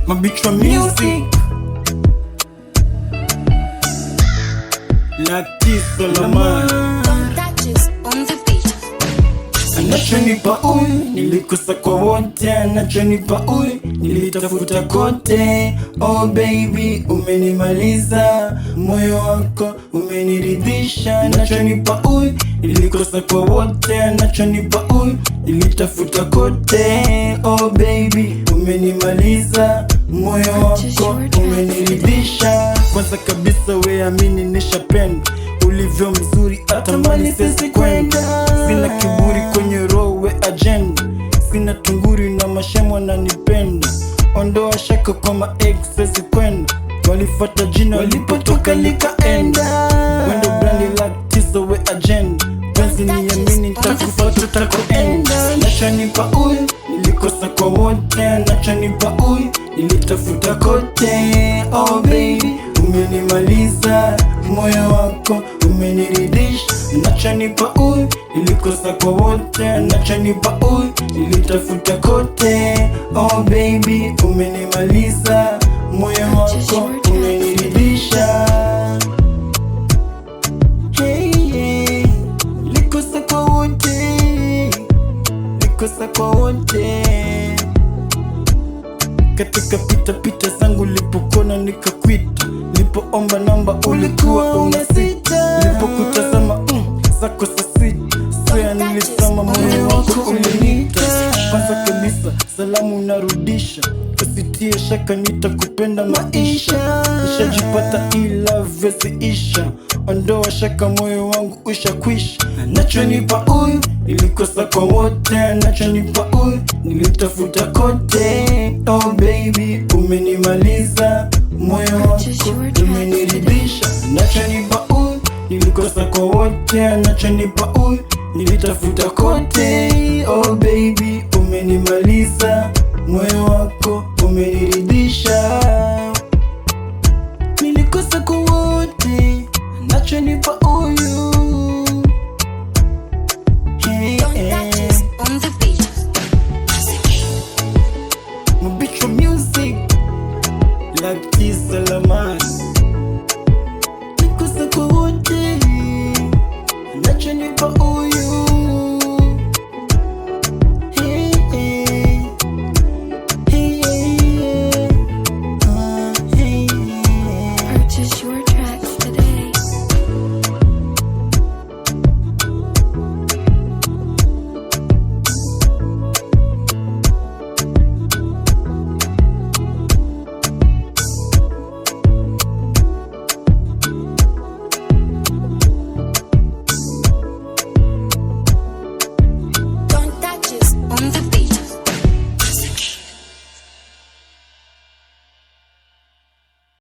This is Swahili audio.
Mabichwa music Lucky Solomon. Anachonipa huyu nilikosa kwa wote, anachonipa huyu nilitafuta kote. Oh baby umenimaliza, moyo wako umeniridhisha. Anachonipa huyu nilikosa kwa wote, anachonipa huyu nilitafuta kote. Oh baby umenimaliza, moyo wako umeniridhisha. Kwanza kabisa we amini nishapenda, ulivyo mzuri hata mali sisi kwenda. Sina kiburi kwenye roho we agenda, sina tunguri na mashemo wananipenda. Ondoa shaka kwa ma excess kwenda, walifata jina walipotoka likaenda. Wendo brandi like tiso we agenda, penzi niamini nitakufuata tutakoenda. Nachonipa huyu nilikosa kwa wote, nachonipa huyu nilitafuta kote. Oh baby umenimaliza, moyo wako umeniridhisha. Nachonipa huyu nilikosa kwa wote, nachonipa huyu nilitafuta kote. Oh baby umenimaliza, moyo wako umeniridhisha. Hey, yeah. Nilikosa kwa wote, nilikosa kwa wote. Katika pita zangu lipokona nikakwita, lipoomba namba ulikuwa unasita, lipokutazama zako sasita, soya nilisama moyo wako ulinita. Kwanza kabisa salamu narudisha, usitie shaka nitakupenda maisha. Nishajipata ila vezi isha, ondoa shaka moyo wangu ushakwisha. Nachonipa huyu nilikosa kwa wote, nachonipa huyu nilitafuta kote. Oh baby umenimaliza, moyo wako umeniridhisha. Nachonipa huyu nilikosa kwa wote, nachonipa huyu nilitafuta kote. Oh baby